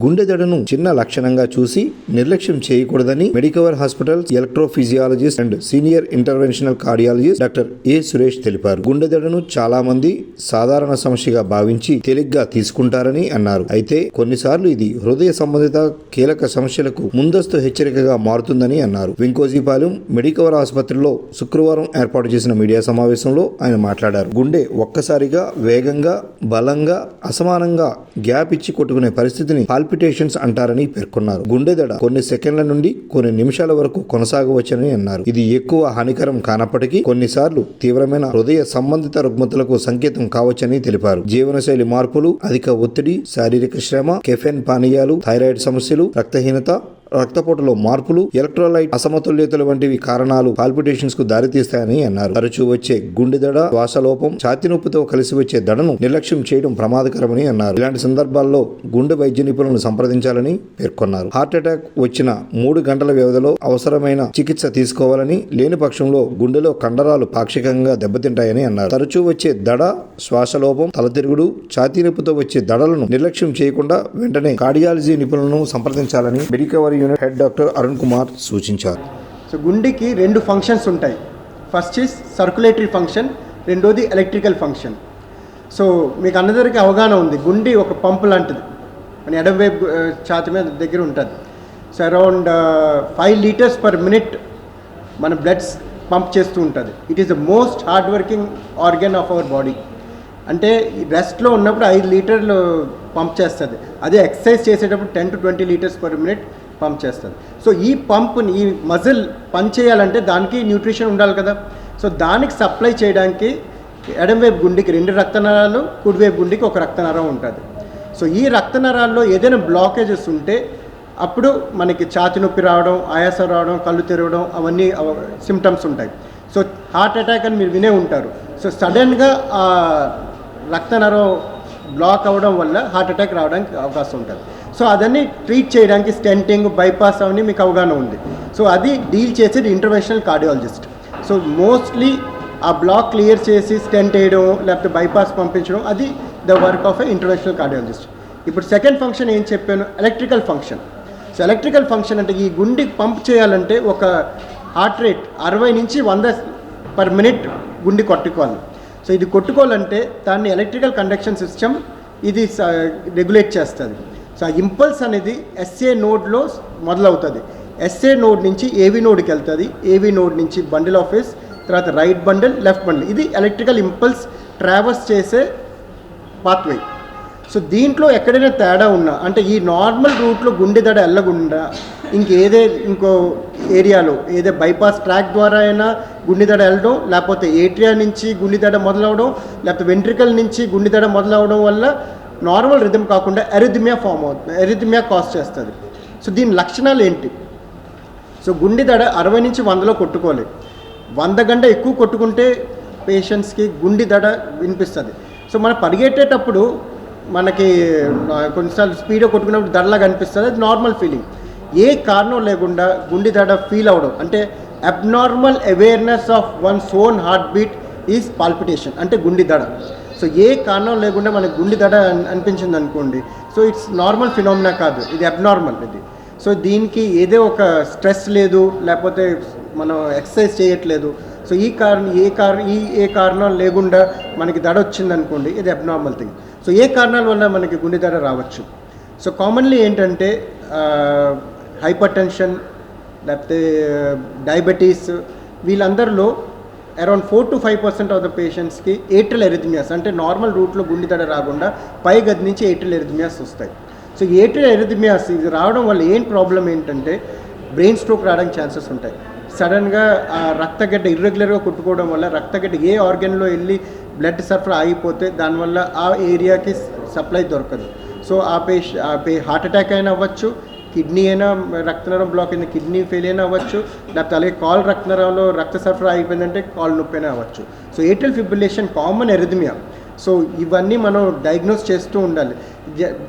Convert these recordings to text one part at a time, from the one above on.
గుండె దడను చిన్న లక్షణంగా చూసి నిర్లక్ష్యం చేయకూడదని Medicover hospitals electrophysiologist and senior interventional cardiologist doctor ఏ సురేష్ తెలిపారు. గుండె దడను చాలా మంది సాధారణ సమస్యగా భావించి తేలిగ్గా తీసుకుంటారని అన్నారు. అయితే కొన్నిసార్లు ఇది హృదయ సంబంధిత కీలక సమస్యలకు ముందస్తు హెచ్చరికగా మారుతుందని అన్నారు. వెంకోజీపాలెం మెడికవర్ ఆసుపత్రిలో శుక్రవారం ఏర్పాటు చేసిన మీడియా సమావేశంలో ఆయన మాట్లాడారు. గుండె ఒక్కసారిగా వేగంగా, బలంగా, అసమానంగా గ్యాప్ ఇచ్చి కొట్టుకునే పరిస్థితిని పాల్పిటేషన్స్ అంటారని పేర్కొన్నారు. గుండె దడ కొన్ని సెకండ్ల నుండి కొన్ని నిమిషాల వరకు కొనసాగవచ్చని అన్నారు. ఇది ఎక్కువ హానికరం కానప్పటికీ కొన్నిసార్లు తీవ్రమైన హృదయ సంబంధిత రుగ్మతలకు సంకేతం కావచ్చని తెలిపారు. జీవనశైలి మార్పులు, అధిక ఒత్తిడి, శారీరక శ్రమ, కెఫెన్ పానీయాలు, థైరాయిడ్ సమస్యలు, రక్తహీనత, రక్తపోటులో మార్పులు, ఎలక్ట్రోలైట్ అసమతుల్యతలు వంటివి కారణాలు పాల్పిటేషన్స్ కు దారితీస్తాయని అన్నారు. తరచూ వచ్చే గుండె దడ, శ్వాసలోపం, ఛాతీ నొప్పితో కలిసి వచ్చే దడను నిర్లక్ష్యం చేయడం ప్రమాదకరమని అన్నారు. ఇలాంటి సందర్భాల్లో గుండె వైద్య నిపుణులను సంప్రదించాలని పేర్కొన్నారు. హార్ట్ అటాక్ వచ్చిన 3 గంటల వ్యవధిలో అవసరమైన చికిత్స తీసుకోవాలని, లేని పక్షంలో గుండెలో కండరాలు పాక్షికంగా దెబ్బతింటాయని అన్నారు. తరచూ వచ్చే దడ, శ్వాసలోపం, తలతిరుగుడు, ఛాతీ నొప్పితో వచ్చే దడలను నిర్లక్ష్యం చేయకుండా వెంటనే కార్డియాలజీ నిపుణులను సంప్రదించాలని Medicover unit head doctor Arun Kumar సూచించారు. సో గుండెకి 2 ఫంక్షన్స్ ఉంటాయి. ఫస్ట్ ఈజ్ సర్క్యులేటరీ ఫంక్షన్, రెండోది ఎలక్ట్రికల్ ఫంక్షన్. సో మీకు అందరికీ అవగాహన ఉంది, గుండె ఒక పంపు లాంటిది, మన ఎడమ వైపు ఛాతీ మీద దగ్గర ఉంటుంది. So around 5 litres per minute మన బ్లడ్స్ పంప్ చేస్తూ ఉంటుంది. It is the most hard working organ of our body. అంటే రెస్ట్లో ఉన్నప్పుడు 5 లీటర్లు పంప్ చేస్తుంది. అదే ఎక్సర్సైజ్ చేసేటప్పుడు 10 to 20 litres per minute pump చేస్తుంది. సో ఈ పంప్ని, ఈ మజిల్ పని చేయాలంటే దానికి న్యూట్రిషన్ ఉండాలి కదా. సో దానికి సప్లై చేయడానికి ఎడమవైపు గుండెకి 2 రక్తనరాలు, కుడివైపు గుండెకి 1 రక్తనరం ఉంటుంది. సో ఈ రక్తనరాల్లో ఏదైనా బ్లాకేజెస్ ఉంటే అప్పుడు మనకి ఛాతీ నొప్పి రావడం, ఆయాసం రావడం, కళ్ళు తెరవడం, అవన్నీ సిమ్టమ్స్ ఉంటాయి. సో హార్ట్ అటాక్ అని మీరు వినే ఉంటారు. సో సడన్గా ఆ రక్తనరం బ్లాక్ అవ్వడం వల్ల హార్ట్ అటాక్ రావడానికి అవకాశం ఉంటుంది. సో అదన్నీ ట్రీట్ చేయడానికి స్టెంటింగ్, బైపాస్ అవన్నీ మీకు అవగాహన ఉంది. సో అది డీల్ చేసేది ఇంటర్వెన్షనల్ కార్డియాలజిస్ట్. సో మోస్ట్లీ ఆ బ్లాక్ క్లియర్ చేసి స్టెంట్ వేయడం, లేకపోతే బైపాస్ పంపించడం, అది the work of a interventional cardiologist. ఇప్పుడు సెకండ్ ఫంక్షన్ ఏం చెప్పాను, electrical function. So electrical function అంటే ఈ గుండెకి పంప్ చేయాలంటే ఒక హార్ట్ రేట్ 60 నుంచి 100 పర్ మినిట్ గుండె కొట్టుకోవాలి. సో ఇది కొట్టుకోవాలంటే దాన్ని ఎలక్ట్రికల్ కండక్షన్ సిస్టమ్ ఇది రెగ్యులేట్ చేస్తుంది. సో ఆ ఇంపల్స్ అనేది ఎస్ఏ నోడ్లో మొదలవుతుంది. ఎస్ఏ నోడ్ నుంచి ఏవి నోడ్కి వెళ్తుంది. ఏవి నోడ్ నుంచి బండిల్ ఆఫ్ ఫేస్, తర్వాత రైట్ బండిల్, లెఫ్ట్ బండిల్. ఇది ఎలక్ట్రికల్ ఇంపల్స్ ట్రావర్స్ చేసే పాత్వే. సో దీంట్లో ఎక్కడైనా తేడా ఉన్నా, అంటే ఈ నార్మల్ రూట్లో గుండె దడ వెళ్ళకుండా ఇంకో ఏరియాలో ఏదో బైపాస్ ట్రాక్ ద్వారా అయినా గుండె దడ వెళ్ళడం, లేకపోతే ఏట్రియా నుంచి గుండె దడ మొదలవడం, లేకపోతే వెంట్రికల్ నుంచి గుండె దడ మొదలవడం వల్ల నార్మల్ రిథమ్ కాకుండా ఎరిథమియా ఫామ్ అవుతుంది, ఎరిథమియా కాజ్ చేస్తుంది. సో దీని లక్షణాలు ఏంటి? సో గుండె దడ 60 నుంచి 100లో కొట్టుకోలేదు. 100 గంట ఎక్కువ కొట్టుకుంటే పేషెంట్స్కి గుండె దడ వినిపిస్తుంది. సో మనం పరిగెట్టేటప్పుడు మనకి కొన్నిసార్లు స్పీడ్గా కొట్టుకున్నప్పుడు దడలాగా అనిపిస్తుంది, అది నార్మల్ ఫీలింగ్. ఏ కారణం లేకుండా గుండె దడ ఫీల్ అవ్వడం అంటే abnormal awareness of once own heart beat is palpitation, అంటే గుండె దడ. సో ఏ కారణం లేకుండా మనకి గుండె దడ అనిపించింది అనుకోండి, సో ఇట్స్ నార్మల్ ఫినామినా కాదు, ఇది అబ్నార్మల్ ఇది. సో దీనికి ఏదో ఒక స్ట్రెస్ లేదు, లేకపోతే మనం ఎక్సర్సైజ్ చేయట్లేదు. సో ఏ కారణం లేకుండా మనకి దడ వచ్చింది అనుకోండి, ఇది అబ్నార్మల్ థింగ్. సో ఏ కారణాల వల్ల మనకి గుండె దడ రావచ్చు? సో కామన్లీ ఏంటంటే హైపర్ టెన్షన్, లేకపోతే డయాబెటీస్, వీళ్ళందరిలో అరౌండ్ 4 to 5% ఆఫ్ ద పేషెంట్స్కి ఏట్రియల్ ఎరిథమియాస్, అంటే నార్మల్ రూట్లో గుండె దడ రాకుండా పై గది నుంచి ఏట్రియల్ ఎరిథమియాస్ వస్తాయి. సో ఏట్రియల్ ఎరిథమియాస్ ఇది రావడం వల్ల ప్రాబ్లం ఏంటంటే బ్రెయిన్ స్ట్రోక్ రావడానికి ఛాన్సెస్ ఉంటాయి. సడన్గా ఆ రక్తగడ్డ ఇర్రెగ్యులర్గా కొట్టుకోవడం వల్ల రక్తగడ్డ ఏ ఆర్గన్లో వెళ్ళి బ్లడ్ సరఫరా ఆగిపోతే దానివల్ల ఆ ఏరియాకి సప్లై దొరకదు. సో హార్ట్ అటాక్ అయినా అవ్వచ్చు, కిడ్నీ అయినా రక్తనరం బ్లాక్ అయింది, కిడ్నీ ఫెయిల్ అయినా అవ్వచ్చు, లేకపోతే అలాగే కాల్ రక్తనరంలో రక్త సరఫరా అయిపోయిందంటే కాల్ నొప్పి అయినా అవ్వచ్చు. So atrial fibrillation common arrhythmia. So ఇవన్నీ మనం డయాగ్నోస్ చేస్తూ ఉండాలి.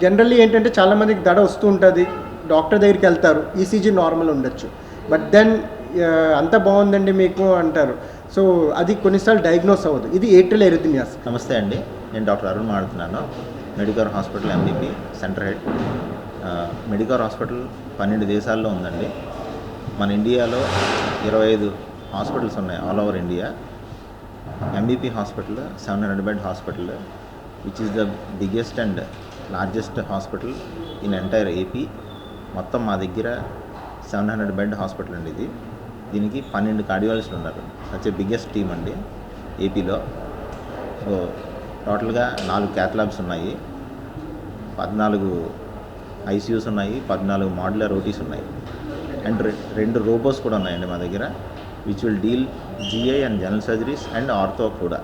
జనరల్లీ ఏంటంటే చాలామందికి దడ వస్తూ ఉంటుంది, డాక్టర్ దగ్గరికి వెళ్తారు, ఈసీజీ నార్మల్ ఉండొచ్చు, బట్ దెన్ అంత బాగుందండి మీకు అంటారు. సో అది కొన్నిసార్లు డయాగ్నోస్ అవ్వదు. ఇది ఏట్రియల్ ఎరిథమియాస్. నమస్తే అండి, నేను డాక్టర్ అరుణ్ మాట్లాడుతున్నాను, Medicover hospital MBP center head. Medicover hospital 12 దేశాల్లో ఉందండి. మన ఇండియాలో 25 హాస్పిటల్స్ ఉన్నాయి all over India. MBP hospital 700 bed hospital which is the biggest and largest hospital in entire AP. మొత్తం మా దగ్గర 700 బెడ్ హాస్పిటల్ అండి ఇది. దీనికి 12 కార్డియాలజిస్టులు ఉన్నారు. సచ్ ఏ బిగ్గెస్ట్ టీమ్ అండి ఏపీలో. సో టోటల్గా 4 క్యాథలాబ్స్ ఉన్నాయి, 14 ఐసీయూస్ ఉన్నాయి, 14 మాడ్యులర్ ఓటీస్ ఉన్నాయి అండ్ 2 రోబోస్ కూడా ఉన్నాయండి మా దగ్గర which will deal GI and general surgeries and ortho కూడా.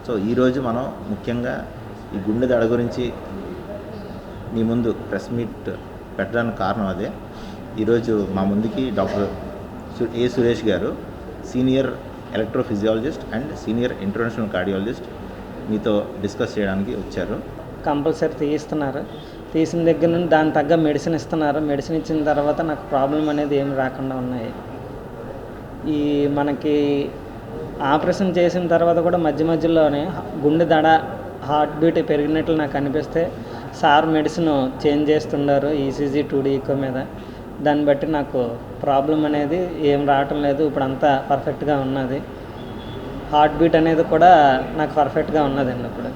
సో ఈరోజు మనం ముఖ్యంగా ఈ గుండె దడ గురించి మీ ముందు ప్రెస్ మీట్ పెట్టడానికి కారణం అదే. ఈరోజు మా ముందుకి డాక్టర్ ఏ సురేష్ గారు, senior electrophysiologist and senior interventional cardiologist మీతో డిస్కస్ చేయడానికి వచ్చారు. కంపల్సరీ తీయిస్తున్నారు. తీసిన దగ్గర నుండి దాని తగ్గ మెడిసిన్ ఇస్తున్నారు. మెడిసిన్ ఇచ్చిన తర్వాత నాకు ప్రాబ్లం అనేది ఏమి రాకుండా ఉన్నాయి. ఈ మనకి ఆపరేషన్ చేసిన తర్వాత కూడా మధ్య మధ్యలోనే గుండె దడ, హార్ట్ బీట్ పెరిగినట్లు నాకు అనిపిస్తే సార్ మెడిసిన్ చేంజ్ చేస్తున్నారు ఈసీజీ 2D ఈకో మీద. దాన్ని బట్టి నాకు ప్రాబ్లం అనేది ఏం రావటం లేదు. ఇప్పుడు అంతా పర్ఫెక్ట్గా ఉన్నది. హార్ట్ బీట్ అనేది కూడా నాకు పర్ఫెక్ట్గా ఉన్నదండి ఇప్పుడు.